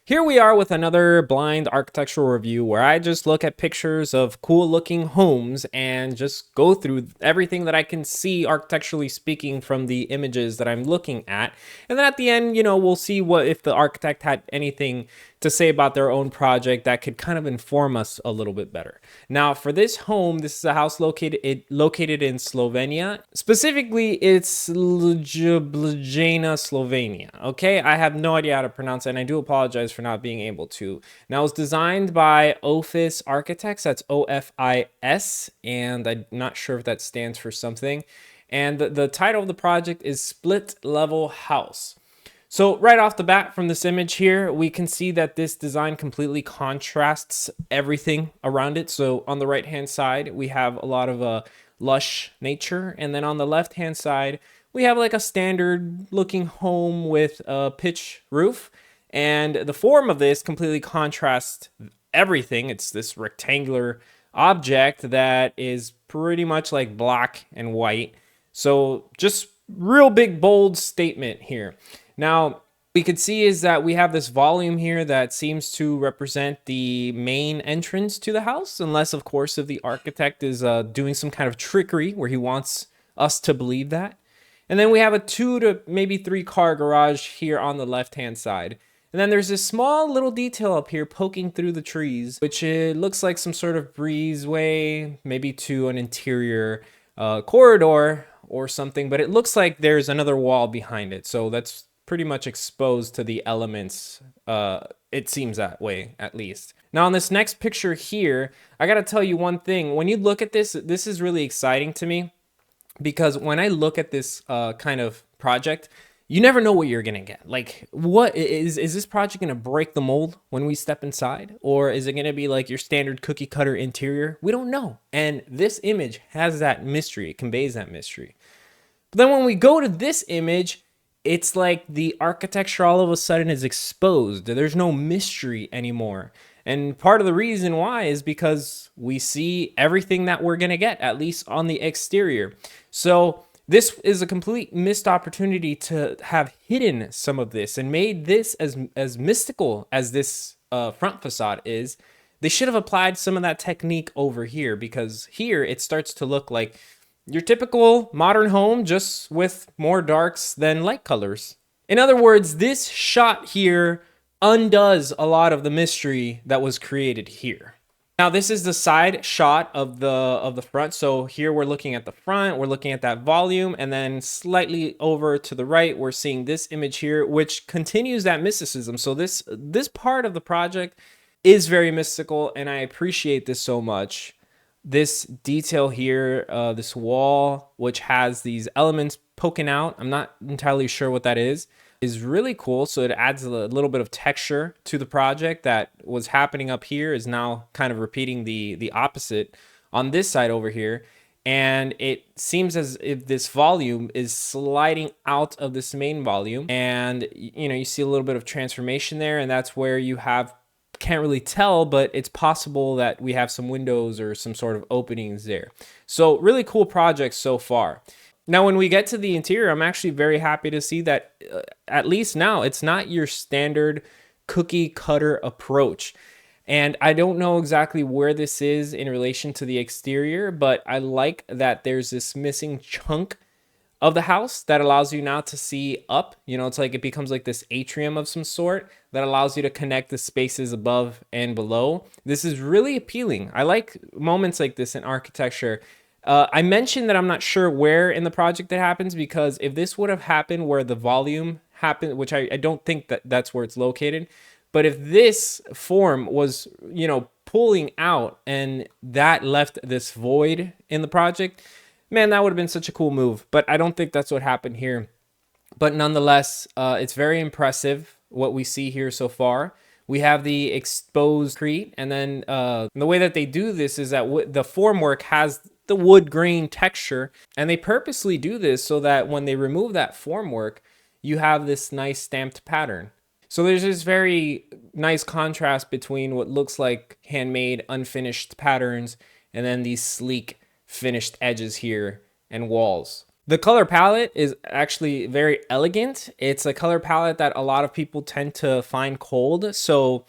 Here we are with another blind architectural review where I just look at pictures of cool looking homes and just go through everything that I can see architecturally speaking from the images that I'm looking at. And then at the end, we'll see what if the architect had anything to say about their own project that could kind of inform us a little bit better. Now, for this home, this is a house located in Slovenia. Specifically, it's Ljubljana, Slovenia. Okay, I have no idea how to pronounce it, and I do apologize for not being able to. Now, it's designed by Office Architects. That's OFIS, and I'm not sure if that stands for something. And the title of the project is Split Level House. So right off the bat from this image here, we can see that this design completely contrasts everything around it. So on the right hand side, we have a lot of lush nature. And then on the left hand side, we have like a standard looking home with a pitch roof. And the form of this completely contrasts everything. It's this rectangular object that is pretty much like black and white. So just real big, bold statement here. Now, we could see is that we have this volume here that seems to represent the main entrance to the house, unless, of course, if the architect is doing some kind of trickery where he wants us to believe that. And then we have a 2 to maybe 3 car garage here on the left-hand side. And then there's this small little detail up here poking through the trees, which it looks like some sort of breezeway, maybe to an interior corridor or something, but it looks like there's another wall behind it. So that's pretty much exposed to the elements. It seems that way, at least. Now, on this next picture here, I gotta tell you one thing. When you look at this, this is really exciting to me because when I look at this kind of project, you never know what you're gonna get. Like, what is this project gonna break the mold when we step inside? Or is it gonna be like your standard cookie cutter interior? We don't know. And this image has that mystery, it conveys that mystery. But then when we go to this image, it's like the architecture all of a sudden is exposed. There's no mystery anymore. And part of the reason why is because we see everything that we're going to get, at least on the exterior. So this is a complete missed opportunity to have hidden some of this and made this as mystical as this front facade is. They should have applied some of that technique over here, because here it starts to look like your typical modern home, just with more darks than light colors. In other words, this shot here undoes a lot of the mystery that was created here. Now, this is the side shot of the front. So here we're looking at the front, we're looking at that volume, and then slightly over to the right, we're seeing this image here, which continues that mysticism. So this part of the project is very mystical, and I appreciate this so much. This detail here, this wall, which has these elements poking out, I'm not entirely sure what that is really cool. So it adds a little bit of texture to the project. That was happening up here is now kind of repeating the opposite on this side over here. And it seems as if this volume is sliding out of this main volume. And, you see a little bit of transformation there. And that's where you can't really tell, but it's possible that we have some windows or some sort of openings there. So really cool project so far. Now, when we get to the interior, I'm actually very happy to see that at least now it's not your standard cookie cutter approach. And I don't know exactly where this is in relation to the exterior, but I like that there's this missing chunk of the house that allows you now to see up. It's like it becomes like this atrium of some sort that allows you to connect the spaces above and below. This is really appealing. I like moments like this in architecture. I mentioned that I'm not sure where in the project it happens, because if this would have happened where the volume happened, which I don't think that's where it's located, but if this form was, pulling out and that left this void in the project, man, that would have been such a cool move. But I don't think that's what happened here. But nonetheless, it's very impressive what we see here so far. We have the exposed concrete, and then the way that they do this is that the formwork has the wood grain texture, and they purposely do this so that when they remove that formwork, you have this nice stamped pattern. So there's this very nice contrast between what looks like handmade, unfinished patterns, and then these sleek, finished edges here and walls. The color palette is actually very elegant. It's a color palette that a lot of people tend to find cold. So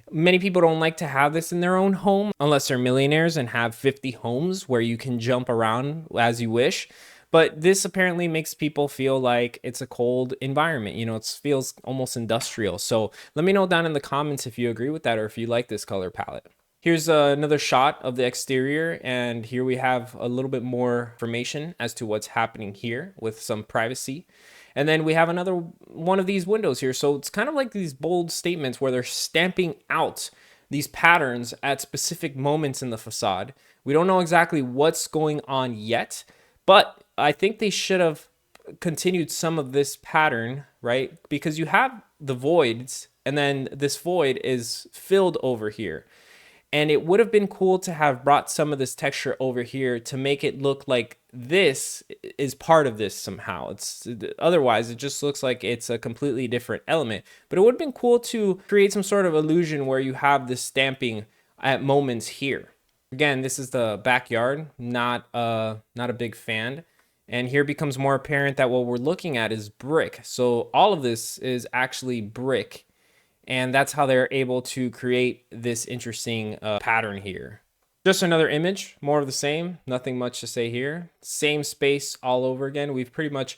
many people don't like to have this in their own home unless they're millionaires and have 50 homes where you can jump around as you wish. But this apparently makes people feel like it's a cold environment. You know, it feels almost industrial. So let me know down in the comments if you agree with that or if you like this color palette. Here's another shot of the exterior, and here we have a little bit more information as to what's happening here with some privacy. And then we have another one of these windows here. So it's kind of like these bold statements where they're stamping out these patterns at specific moments in the facade. We don't know exactly what's going on yet, but I think they should have continued some of this pattern, right? Because you have the voids, and then this void is filled over here. And it would have been cool to have brought some of this texture over here to make it look like this is part of this somehow. It's otherwise it just looks like it's a completely different element. But it would have been cool to create some sort of illusion where you have this stamping at moments here. Again, this is the backyard, not a big fan. And here becomes more apparent that what we're looking at is brick. So all of this is actually brick. And that's how they're able to create this interesting pattern here. Just another image, more of the same, nothing much to say here. Same space all over again. We've pretty much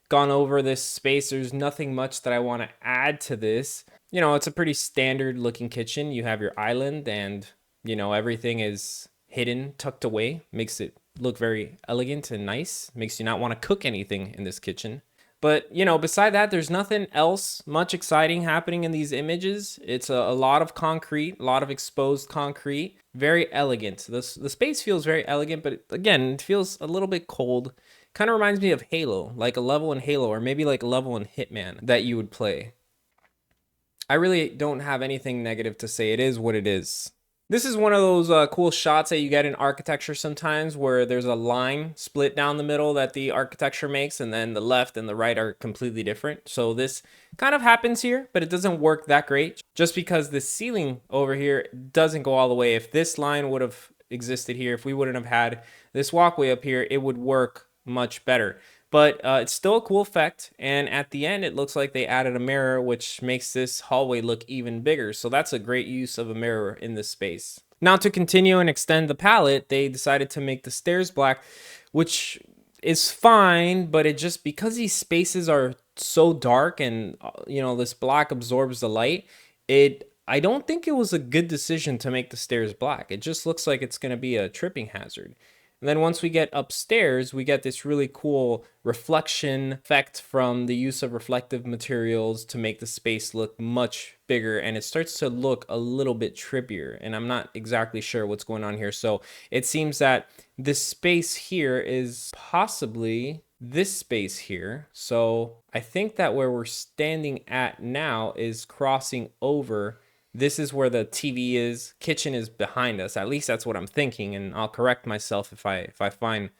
gone over this space. There's nothing much that I want to add to this. You know, it's a pretty standard looking kitchen. You have your island and, you know, everything is hidden, tucked away. Makes it look very elegant and nice. Makes you not want to cook anything in this kitchen. But, you know, beside that, there's nothing else much exciting happening in these images. It's a lot of concrete, a lot of exposed concrete. Very elegant. The space feels very elegant, but again, it feels a little bit cold. Kind of reminds me of Halo, like a level in Halo, or maybe like a level in Hitman that you would play. I really don't have anything negative to say. It is what it is. This is one of those cool shots that you get in architecture sometimes where there's a line split down the middle that the architecture makes, and then the left and the right are completely different. So this kind of happens here, but it doesn't work that great just because the ceiling over here doesn't go all the way. If this line would have existed here, if we wouldn't have had this walkway up here, it would work much better. But it's still a cool effect, and at the end it looks like they added a mirror, which makes this hallway look even bigger. So that's a great use of a mirror in this space. Now to continue and extend the palette, they decided to make the stairs black, which is fine, but it just, because these spaces are so dark and you know, this black absorbs the light, I don't think it was a good decision to make the stairs black. It just looks like it's going to be a tripping hazard. And then once we get upstairs, we get this really cool reflection effect from the use of reflective materials to make the space look much bigger, and it starts to look a little bit trippier, and I'm not exactly sure what's going on here. So it seems that this space here is possibly this space here. So I think that where we're standing at now is crossing over. This is where the TV is. Kitchen is behind us. At least that's what I'm thinking, and I'll correct myself if I find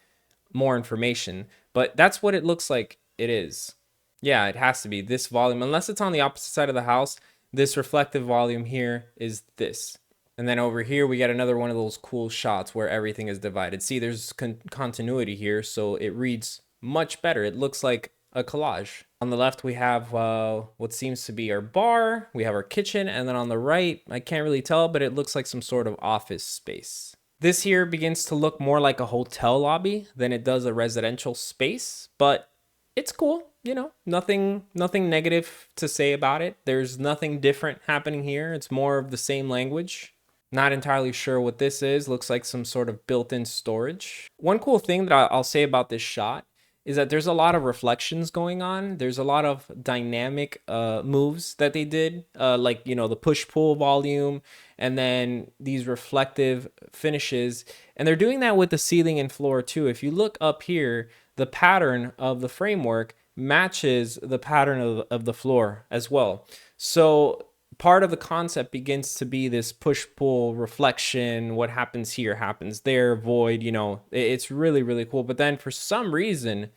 more information. But that's what it looks like it is. Yeah, it has to be this volume. Unless it's on the opposite side of the house, this reflective volume here is this. And then over here, we get another one of those cool shots where everything is divided. See, there's continuity here, so it reads much better. It looks like a collage. On the left, we have what seems to be our bar. We have our kitchen. And then on the right, I can't really tell, but it looks like some sort of office space. This here begins to look more like a hotel lobby than it does a residential space, but it's cool. You know, nothing negative to say about it. There's nothing different happening here. It's more of the same language. Not entirely sure what this is. Looks like some sort of built-in storage. One cool thing that I'll say about this shot is that there's a lot of reflections going on. There's a lot of dynamic moves that they did, like, you know, the push-pull volume and then these reflective finishes. And they're doing that with the ceiling and floor too. If you look up here, the pattern of the framework matches the pattern of the floor as well. So part of the concept begins to be this push-pull reflection. What happens here happens there, void, you know, it's really, really cool. But then for some reason,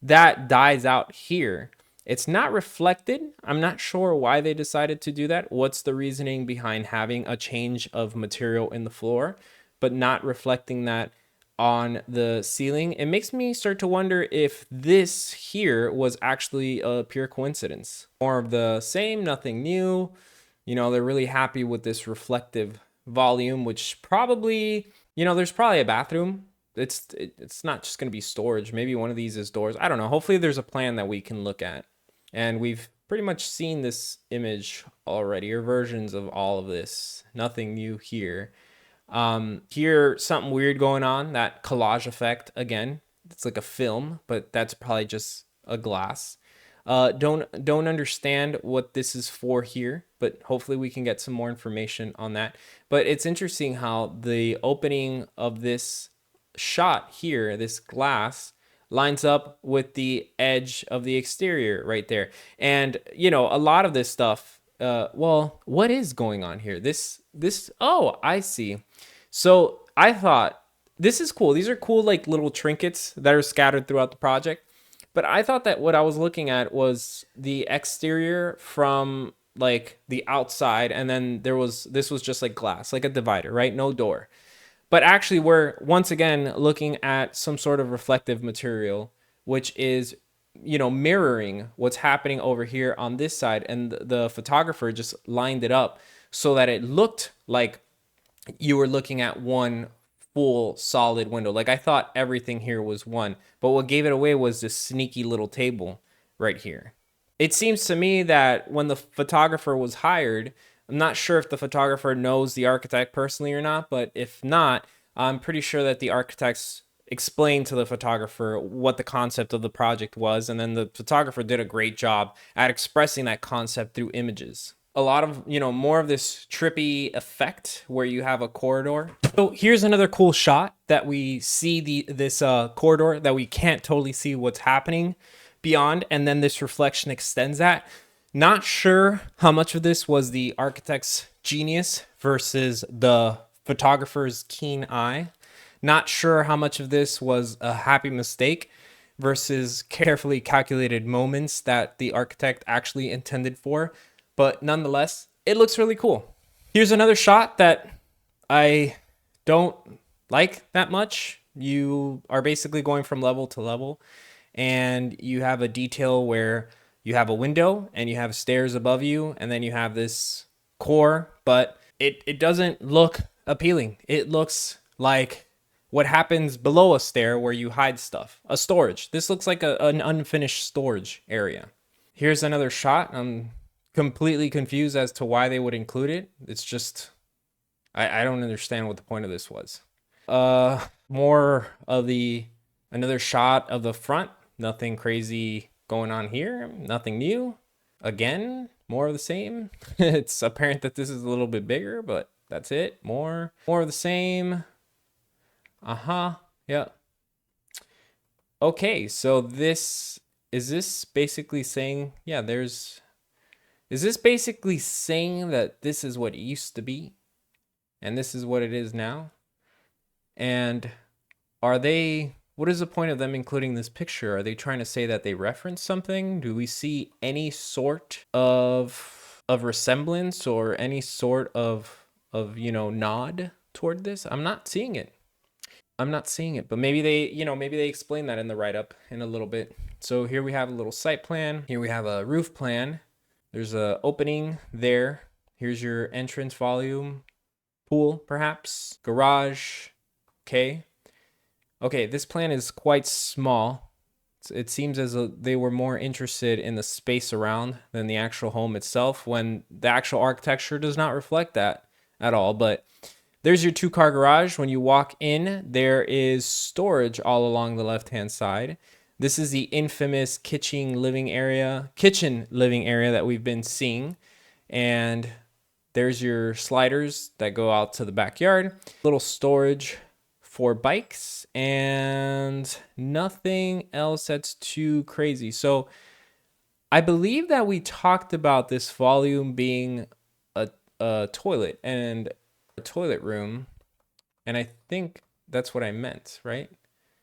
that dies out here. It's not reflected. I'm not sure why they decided to do that. What's the reasoning behind having a change of material in the floor, but not reflecting that on the ceiling, it makes me start to wonder if this here was actually a pure coincidence. More of the same, nothing new. You know, they're really happy with this reflective volume, which probably, you know, there's probably a bathroom. It's not just going to be storage. Maybe one of these is doors. I don't know. Hopefully there's a plan that we can look at. And we've pretty much seen this image already, or versions of all of this. Nothing new here. Here, something weird going on, that collage effect again. It's like a film, but that's probably just a glass. Don't understand what this is for here, but hopefully we can get some more information on that. But it's interesting how the opening of this shot here, this glass, lines up with the edge of the exterior right there. And you know, a lot of this stuff, well, what is going on here? Oh, I see. So I thought this is cool. These are cool, like little trinkets that are scattered throughout the project. But I thought that what I was looking at was the exterior from like the outside, and then this was just like glass, like a divider, right? No door. But actually, we're once again looking at some sort of reflective material, which is, you know, mirroring what's happening over here on this side. And the photographer just lined it up so that it looked like you were looking at one full solid window. Like I thought everything here was one, but what gave it away was this sneaky little table right here. It seems to me that when the photographer was hired, I'm not sure if the photographer knows the architect personally or not, but if not, I'm pretty sure that the architects explained to the photographer what the concept of the project was, and then the photographer did a great job at expressing that concept through images. A lot of, you know, more of this trippy effect where you have a corridor. So here's another cool shot that we see this corridor that we can't totally see what's happening beyond, and then this reflection extends that. Not sure how much of this was the architect's genius versus the photographer's keen eye. Not sure how much of this was a happy mistake versus carefully calculated moments that the architect actually intended for. But nonetheless, it looks really cool. Here's another shot that I don't like that much. You are basically going from level to level, and you have a detail where you have a window and you have stairs above you, and then you have this core, but it doesn't look appealing. It looks like what happens below a stair where you hide stuff. A storage. This looks like an unfinished storage area. Here's another shot. I'm completely confused as to why they would include it. It's just, I don't understand what the point of this was. More of another shot of the front. Nothing crazy going on here. Nothing new. Again, more of the same. It's apparent that this is a little bit bigger, but that's it. More of the same. Yeah. Okay, so is this basically saying, yeah, is this basically saying that this is what it used to be and this is what it is now? And what is the point of them including this picture? Are they trying to say that they reference something? Do we see any sort of resemblance or any sort of, you know, nod toward this? I'm not seeing it. But maybe they explain that in the write-up in a little bit. So here we have a little site plan. Here we have a roof plan. There's a opening there. Here's your entrance volume, pool perhaps, garage. Okay, this plan is quite small. It seems as though they were more interested in the space around than the actual home itself, when the actual architecture does not reflect that at all. But there's your 2-car garage. When you walk in, there is storage all along the left-hand side. This is the infamous kitchen living area that we've been seeing. And there's your sliders that go out to the backyard. Little storage for bikes and nothing else that's too crazy. So I believe that we talked about this volume being a toilet and a toilet room, and I think that's what I meant, right?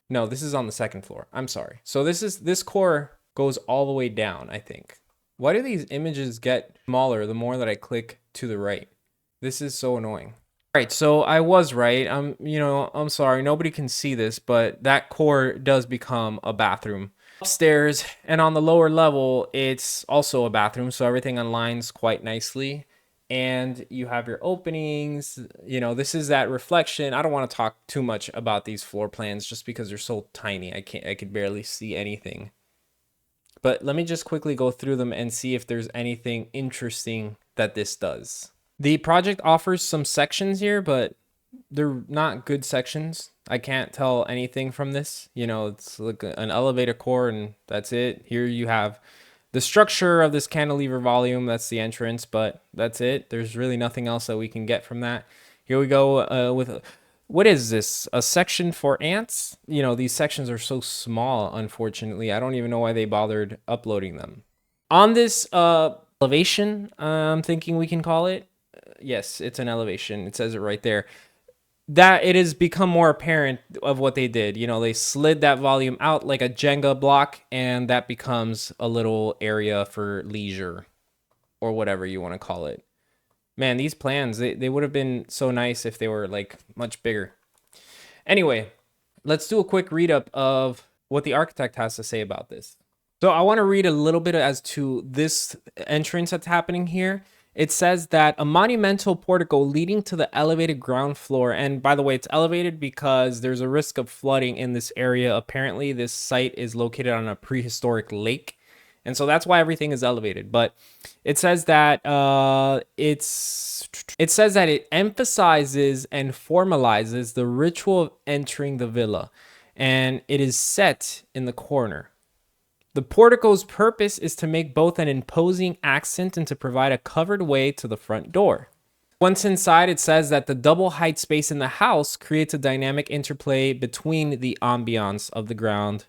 No, this is on the second floor. I'm sorry. So this core goes all the way down, I think. Why do these images get smaller the more that I click to the right? This is so annoying. Right, so I was right. I'm sorry, nobody can see this, but that core does become a bathroom. Upstairs and on the lower level, it's also a bathroom, so everything aligns quite nicely. And you have your openings. This is that reflection. I don't want to talk too much about these floor plans just because they're so tiny. I could barely see anything. But let me just quickly go through them and see if there's anything interesting that this does. The project offers some sections here, but they're not good sections. I can't tell anything from this. It's like an elevator core and that's it. Here you have the structure of this cantilever volume. That's the entrance, but that's it. There's really nothing else that we can get from that. Here we go with what is this? A section for ants? These sections are so small, unfortunately. I don't even know why they bothered uploading them. On this elevation, I'm thinking we can call it. Yes, it's an elevation. It says it right there. That it has become more apparent of what they did. They slid that volume out like a Jenga block, and that becomes a little area for leisure or whatever you want to call it. Man, these plans, they would have been so nice if they were like much bigger. Anyway, let's do a quick read up of what the architect has to say about this. So I want to read a little bit as to this entrance that's happening here. It says that a monumental portico leading to the elevated ground floor. And by the way, it's elevated because there's a risk of flooding in this area. Apparently, this site is located on a prehistoric lake. And so that's why everything is elevated. But it says that it says that it emphasizes and formalizes the ritual of entering the villa. And it is set in the corner. The portico's purpose is to make both an imposing accent and to provide a covered way to the front door. Once inside, it says that the double height space in the house creates a dynamic interplay between the ambiance of the ground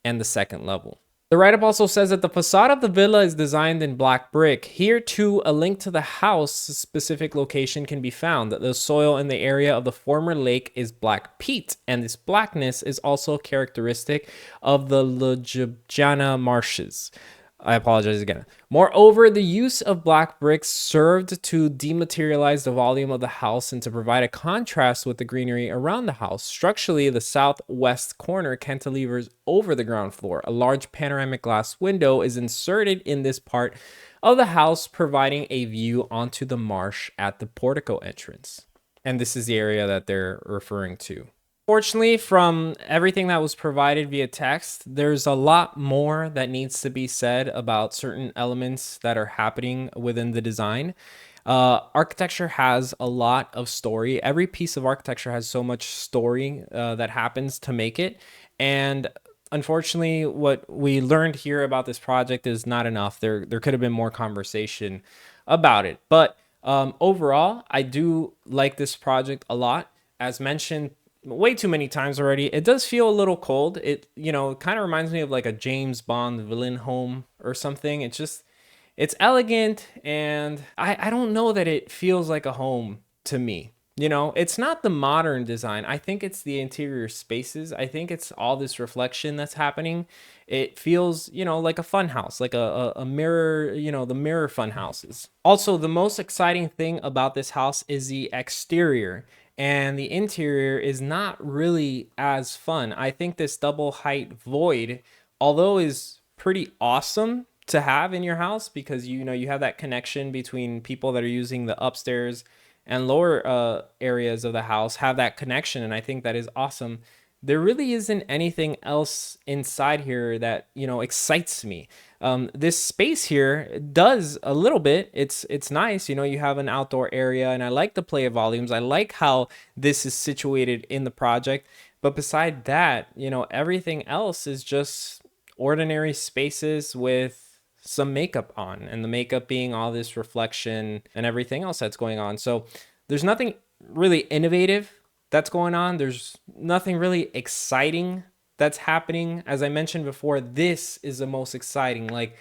and the second level. The write-up also says that the facade of the villa is designed in black brick. Here, too, a link to the house's specific location can be found. The soil in the area of the former lake is black peat, and this blackness is also characteristic of the Ljubljana marshes. I apologize again. Moreover, the use of black bricks served to dematerialize the volume of the house and to provide a contrast with the greenery around the house. Structurally, the southwest corner cantilevers over the ground floor. A large panoramic glass window is inserted in this part of the house, providing a view onto the marsh at the portico entrance. And this is the area that they're referring to. Fortunately, from everything that was provided via text, there's a lot more that needs to be said about certain elements that are happening within the design. Architecture has a lot of story. Every piece of architecture has so much story that happens to make it. And unfortunately, what we learned here about this project is not enough. There could have been more conversation about it. But overall, I do like this project a lot. As mentioned way too many times already, it does feel a little cold. It kind of reminds me of like a James Bond villain home or something. It's elegant, and I don't know that it feels like a home to me. It's not the modern design. I think it's the interior spaces. I think it's all this reflection that's happening. It feels, like a fun house, like a mirror, the mirror fun houses. Also, the most exciting thing about this house is the exterior. And the interior is not really as fun. I think this double height void, although is pretty awesome to have in your house, because you have that connection between people that are using the upstairs and lower areas of the house, have that connection, and I think that is awesome. There really isn't anything else inside here that excites me. This space here does a little bit. It's nice. You have an outdoor area, and I like the play of volumes. I like how this is situated in the project. But beside that, everything else is just ordinary spaces with some makeup on, and the makeup being all this reflection and everything else that's going on. So there's nothing really innovative that's going on. There's nothing really exciting that's happening. As I mentioned before, this is the most exciting. Like,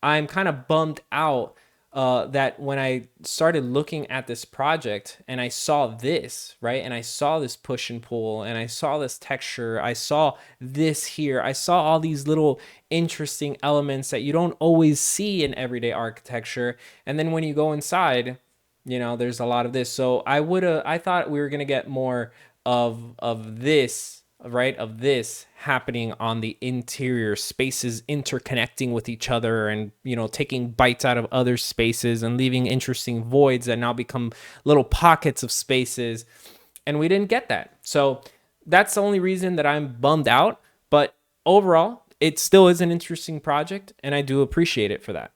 I'm kind of bummed out that when I started looking at this project and I saw this, right? And I saw this push and pull, and I saw this texture, I saw this here, I saw all these little interesting elements that you don't always see in everyday architecture. And then when you go inside, You know, there's a lot of this. So I thought we were gonna get more of this, right? Of this happening on the interior spaces, interconnecting with each other, and taking bites out of other spaces and leaving interesting voids that now become little pockets of spaces. And we didn't get that. So that's the only reason that I'm bummed out. But overall, it still is an interesting project, and I do appreciate it for that.